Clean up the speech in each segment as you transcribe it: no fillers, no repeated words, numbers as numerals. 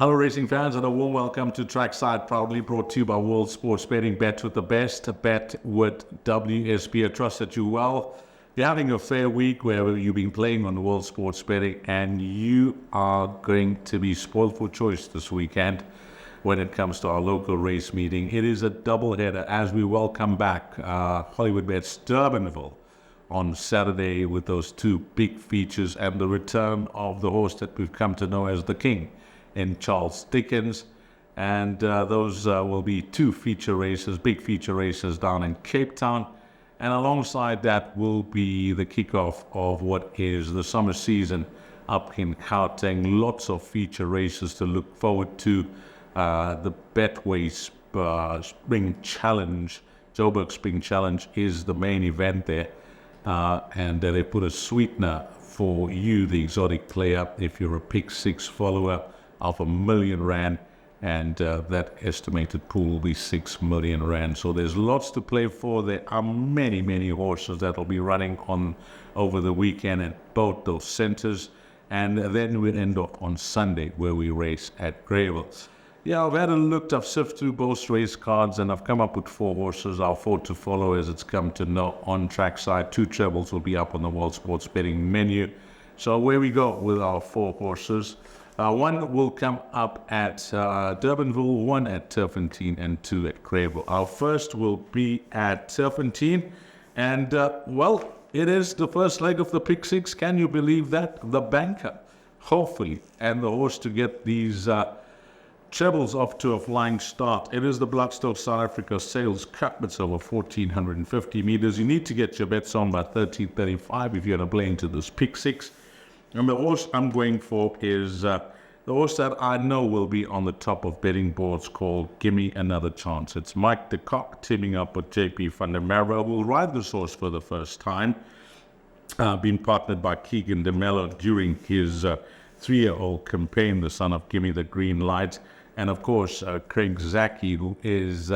Hello racing fans and a warm welcome to Trackside, proudly brought to you by World Sports Betting. Bet with the best, bet with WSB. I trust that you well. You're having a fair week where you've been playing on the World Sports Betting and you are going to be spoiled for choice this weekend when it comes to our local race meeting. It is a doubleheader as we welcome back Hollywood Bet's Durbanville on Saturday with those two big features and the return of the horse that we've come to know as the King in Charles Dickens. And those will be two feature races, big feature races down in Cape Town. And alongside that will be the kickoff of what is the summer season up in Gauteng. Lots of feature races to look forward to. The Betway Spring Challenge, Joburg Spring Challenge is the main event there. And they put a sweetener for you, the exotic player, if you're a pick six follower, of R1 million, and that estimated pool will be R6 million. So there's lots to play for. There are many horses that will be running on over the weekend at both those centers, and then we'll end up on Sunday where we race at Greyville. Yeah, I've had a look, I've sifted through both race cards, and I've come up with four horses. Our four to follow as it's come to know on Trackside. Two trebles will be up on the World Sports Betting menu. So where we go with our four horses. One will come up at Durbanville, one at Turffontein, and two at Greyville. Our first will be at Turffontein, and well, it is the first leg of the pick six. Can you believe that? The banker, hopefully, and the horse to get these trebles off to a flying start. It is the Bloodstock South Africa Sales Cup. It's over 1,450 meters. You need to get your bets on by 13:35 if you're going to play into this pick six. And the horse I'm going for is the horse that I know will be on the top of betting boards, called Gimme Another Chance. It's Mike de Kock teaming up with JP van der Merwe. Will ride this horse for the first time. Been partnered by Keegan de Mello during his 3-year-old campaign, the son of Gimme the Green Light. And of course, Craig Zaki, who is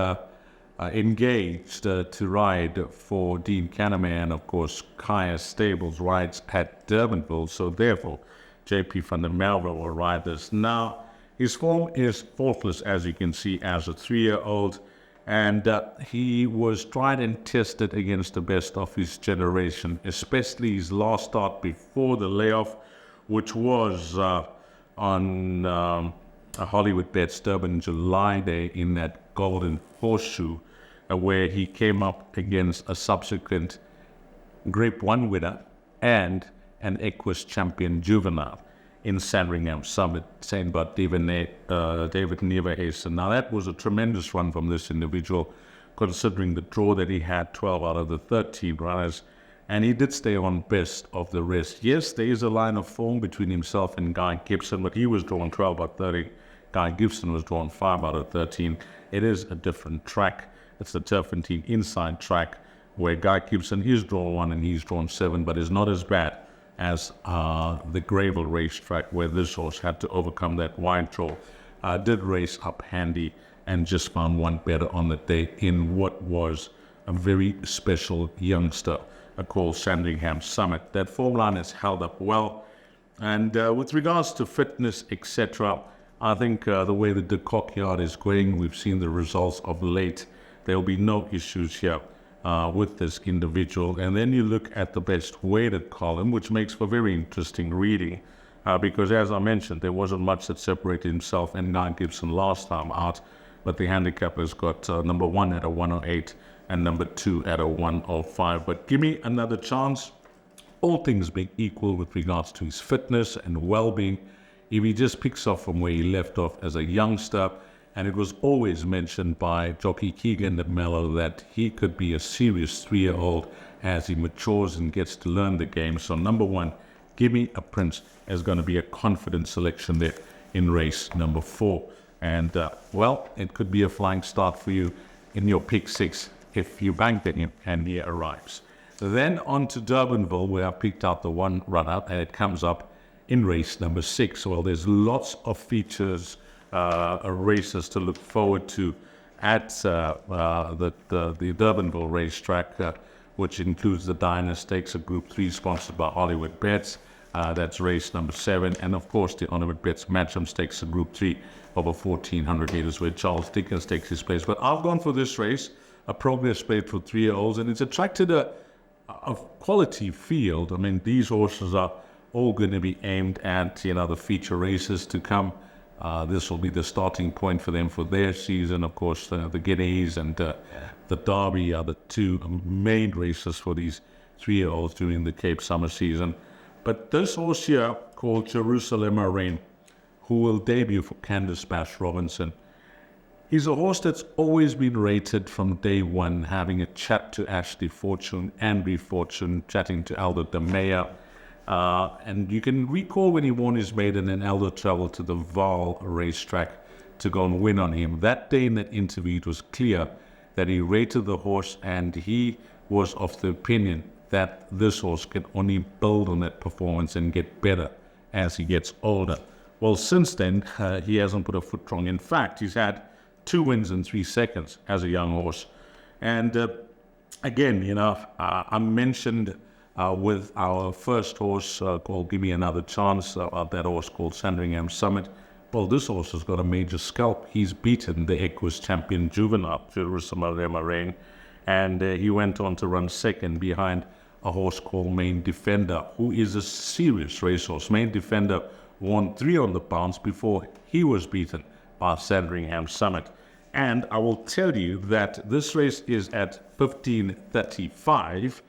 engaged to ride for Dean Kahneman, and of course Kaya Stables rides at Durbanville, so therefore JP van der Merwe will ride this. Now his form is faultless, as you can see, as a 3-year-old, and he was tried and tested against the best of his generation, especially his last start before the layoff, which was on a Hollywood Bet's Durban July Day in that Golden Horseshoe, where he came up against a subsequent Grade 1 winner and an Equus champion juvenile in Sandringham Summit, St. Bart David Neverhazen. Now that was a tremendous run from this individual, considering the draw that he had, 12 out of the 13 runners, and he did stay on best of the rest. Yes, there is a line of form between himself and Guy Gibson, but he was drawn 12 out of 30. Guy Gibson was drawn 5 out of 13. It is a different track. It's the Turffontein inside track, where Guy Gibson is drawn 1 and he's drawn 7, but is not as bad as the Greyville racetrack, where this horse had to overcome that wide draw. Did race up handy and just found one better on the day in what was a very special youngster called Sandringham Summit. That form line has held up well, and with regards to fitness, etc., I think the way the de Kock yard is going, we've seen the results of late. There will be no issues here with this individual. And then you look at the best weighted column, which makes for very interesting reading, because as I mentioned, there wasn't much that separated himself and Guy Gibson last time out, but the handicap has got number 1 at a 108 and number 2 at a 105. But Give Me Another Chance, all things being equal with regards to his fitness and well-being, if he just picks up from where he left off as a youngster. And it was always mentioned by jockey Keegan de Mello that he could be a serious 3-year-old as he matures and gets to learn the game. So number 1, Give Me a Prince, is going to be a confident selection there in race number 4. And well, it could be a flying start for you in your pick 6 if you bank it in and he arrives. Then on to Durbanville, where I picked out the one runner, and it comes up in race number 6. Well, there's lots of features, races to look forward to at the Durbanville racetrack, which includes the Dinah Stakes, a Group 3 sponsored by Hollywood Bets. That's race number 7. And of course, the Honored Bets Matcham Stakes in Group 3 over 1,400 meters, where Charles Dickens takes his place. But I've gone for this race, a progress plate for 3-year-olds, and it's attracted a quality field. I mean, these horses are all going to be aimed at, the feature races to come. This will be the starting point for them for their season. Of course, the Guineas and the Derby are the 2 main races for these 3-year-olds during the Cape summer season. But this horse here, called Jerusalem Rain, who will debut for Candice Bash Robinson, he's a horse that's always been rated from day one, having a chat to Ashley Fortune, Andrew Fortune, chatting to Elder de Meyer. And you can recall when he won his maiden and Elder traveled to the Vaal racetrack to go and win on him. That day in that interview, it was clear that he rated the horse, and he was of the opinion that this horse can only build on that performance and get better as he gets older. Well, since then, he hasn't put a foot wrong. In fact, he's had 2 wins in 3 seconds as a young horse. And again, I mentioned with our first horse called Give Me Another Chance, that horse called Sandringham Summit. Well, this horse has got a major scalp. He's beaten the Equus champion juvenile, Jerusalem Rain, and he went on to run second behind a horse called Main Defender, who is a serious racehorse. Main Defender won 3 on the bounce before he was beaten by Sandringham Summit. And I will tell you that this race is at 15:35.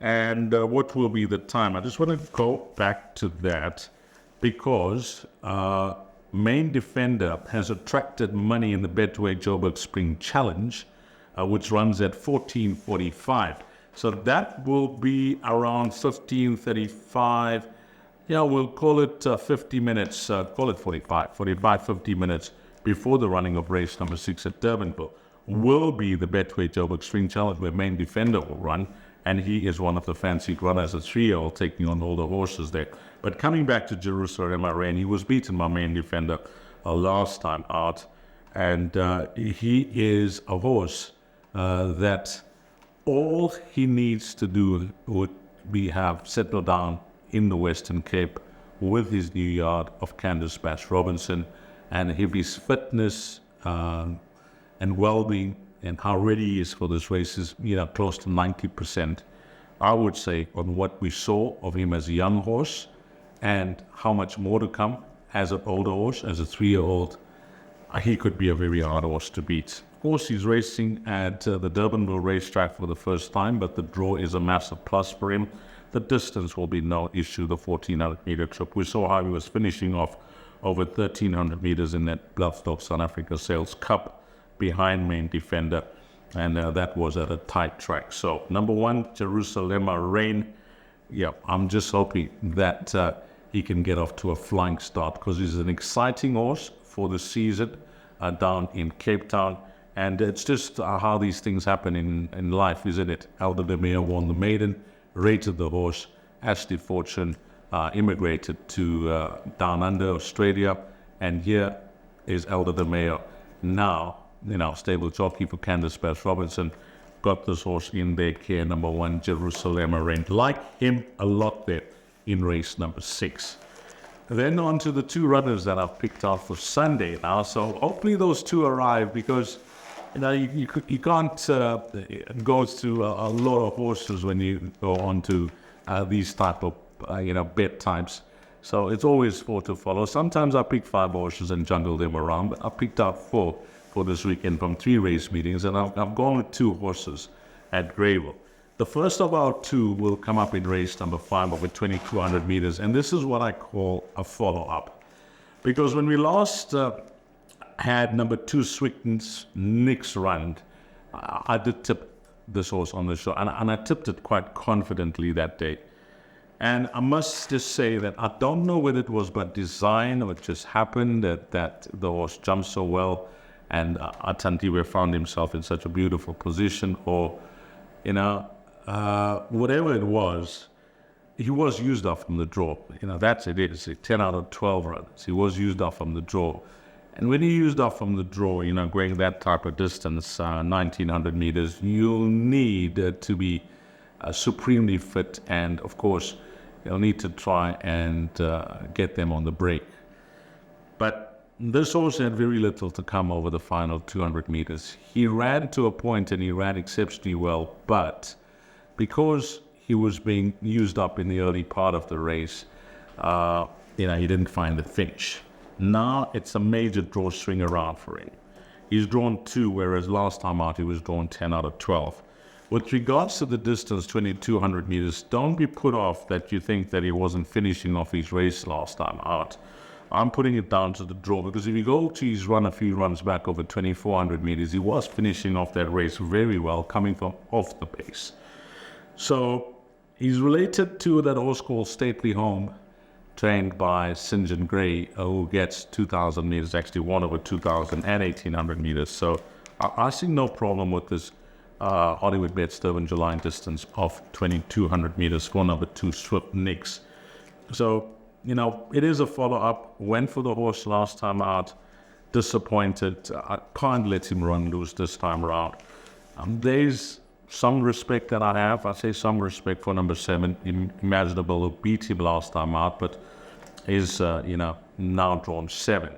And what will be the time? I just want to go back to that because Main Defender has attracted money in the Betway Joburg Spring Challenge, which runs at 14:45. So that will be around 15:35. Yeah, we'll call it 50 minutes, call it 50 minutes before the running of race number 6 at Durbanville will be the Betway Joburg Spring Challenge, where Main Defender will run. And he is one of the fancied runners, a 3-year-old taking on all the horses there. But coming back to Jerusalem Rain, he was beaten by Main Defender last time out. And he is a horse that all he needs to do would be have settled down in the Western Cape with his new yard of Candice Bash Robinson, and if his fitness and well-being and how ready he is for this race is, close to 90%, I would say, on what we saw of him as a young horse and how much more to come as an older horse, as a 3-year-old, he could be a very hard horse to beat. Of course, he's racing at the Durbanville racetrack for the first time, but the draw is a massive plus for him. The distance will be no issue, the 1,400-meter trip. We saw how he was finishing off over 1,300 meters in that Bloodstock South Africa Sales Cup behind Main Defender, and that was at a tight track. So, number 1, Jerusalem Rain. Yeah, I'm just hoping that he can get off to a flying start, because he's an exciting horse for the season down in Cape Town. And it's just how these things happen in life, isn't it? Elder de Meyer won the maiden, rated the horse. Ashley Fortune immigrated to down under Australia, and here is Elder de Meyer now, stable jockey for Candice Bash Robinson, got this horse in their care. Number 1, Jerusalem Rain. Like him a lot there in race number 6. Then on to the 2 runners that I've picked out for Sunday now. So hopefully those 2 arrive, because you can't go through a lot of horses when you go on to these type of bet types. So it's always 4 to follow. Sometimes I pick 5 horses and juggle them around, but I picked out 4 for this weekend from 3 race meetings, and I've gone with 2 horses at Greyville. The first of our 2 will come up in race number 5 over 2,200 meters, and this is what I call a follow-up. Because when we last had number 2 Swickton's Nick's run, I did tip this horse on the show, and I tipped it quite confidently that day. And I must just say that I don't know whether it was by design or it just happened that the horse jumped so well, and Atantiwe found himself in such a beautiful position, or, whatever it was, he was used off from the draw. That's it is. 10 out of 12 runs. He was used off from the draw. And when he used off from the draw, going that type of distance, 1,900 meters, you'll need to be supremely fit. And, of course, He'll need to try and get them on the break. But this horse had very little to come over the final 200 meters. He ran to a point and he ran exceptionally well, but because he was being used up in the early part of the race, he didn't find the finish. Now it's a major drawstring around for him. He's drawn 2, whereas last time out he was drawn 10 out of 12. With regards to the distance, 2,200 meters, don't be put off that you think that he wasn't finishing off his race last time out. I'm putting it down to the draw, because if you go to his run a few runs back over 2,400 meters, he was finishing off that race very well, coming from off the pace. So he's related to that horse called Stately Home, trained by St. John Gray, who gets 2,000 meters, actually won over 2,000 and 1,800 meters. So I see no problem with this Hollywood Bets Durbanville line distance of 2,200 meters for number 2, Swift Nicks. So, it is a follow-up. Went for the horse last time out, disappointed. I can't let him run loose this time around. There's some respect that I have. I say some respect for number 7, Imaginable, who beat him last time out, but is, now drawn 7.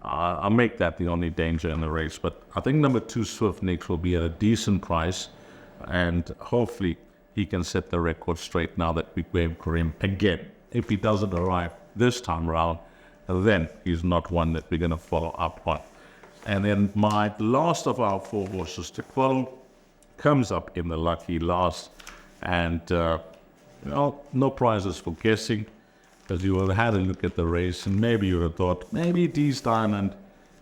I'll make that the only danger in the race. But I think number 2, Swift Nicks, will be at a decent price, and hopefully he can set the record straight now that we wait for him again. If he doesn't arrive this time around, then he's not one that we're going to follow up on. And then my last of our 4 horses to follow comes up in the lucky last, and no prizes for guessing, because you would have had a look at the race and maybe you would have thought maybe Deez Diamond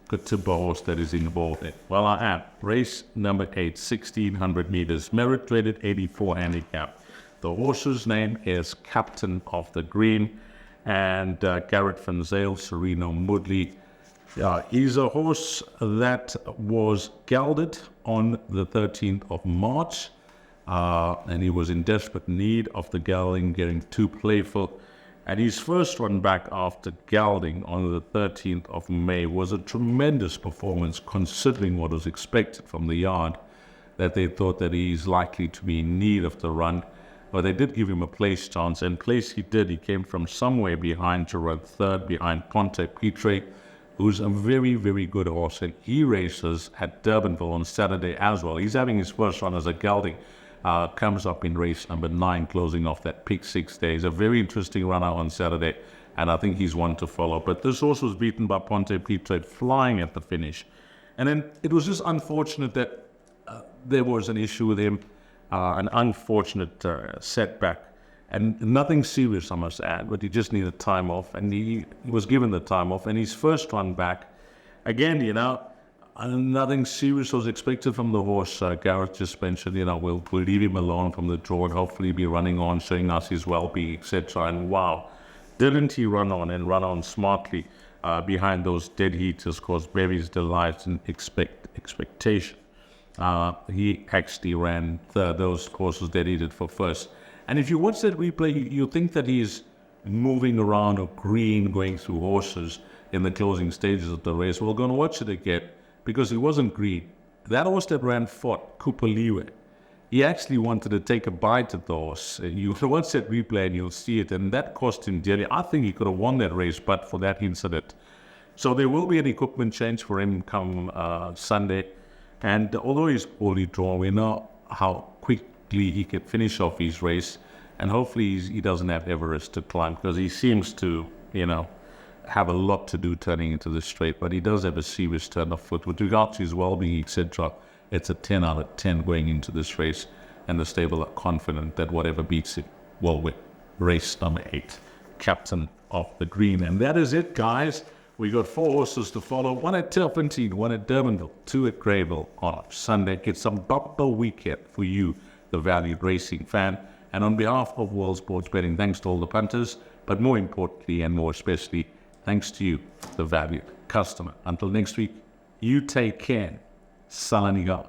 could tip a horse that is involved in. Well, I am. Race number 8, 1,600 meters, merit rated 84 handicap. The horse's name is Captain of the Green, and Garrett Van Zyl, Sereno Moodley. He's a horse that was gelded on the 13th of March, and he was in desperate need of the gelding, getting too playful. And his first run back after gelding on the 13th of May was a tremendous performance, considering what was expected from the yard, that they thought that he's likely to be in need of the run. But they did give him a place chance, and place he did. He came from somewhere behind to run 3rd behind Ponte Pitre, who's a very, very good horse, and he races at Durbanville on Saturday as well. He's having his first run as a gelding. Comes up in race number 9, closing off that pick 6 days. A very interesting runner on Saturday, and I think he's one to follow. But this horse was beaten by Ponte Pitre, flying at the finish. And then it was just unfortunate that there was an issue with him, an unfortunate setback. And nothing serious, I must add, but he just needed time off, and he was given the time off. And his first run back, again, nothing serious was expected from the horse. Gareth just mentioned, we'll leave him alone from the draw and hopefully be running on, showing us his well-being, etc. And wow, didn't he run on and run on smartly behind those dead heaters, caused Bevy's delight and expectation. He actually ran those courses dead heated for first. And if you watch that replay, you think that he's moving around a green, going through horses in the closing stages of the race. We're going to watch it again, because it wasn't green. That horse that ran 4th, Cooper Leeway, he actually wanted to take a bite at the horse. You watch that replay and you'll see it, and that cost him dearly. I think he could have won that race, but for that incident. So there will be an equipment change for him come Sunday. And although he's poorly drawn, we know how quickly he can finish off his race. And hopefully he doesn't have Everest to climb, because he seems to, have a lot to do turning into the straight, but he does have a serious turn of foot. With regard to his well-being, etc., it's a 10 out of 10 going into this race, and the stable are confident that whatever beats it will win. Race number 8, Captain of the Green. And that is it, guys. We got 4 horses to follow, 1 at Turffontein, 1 at Durbanville, 2 at Greyville on Sunday. Get some bumper weekend for you, the valued racing fan. And on behalf of World Sports Betting, thanks to all the punters, but more importantly and more especially, thanks to you, the valued customer. Until next week, you take care. Salaniga.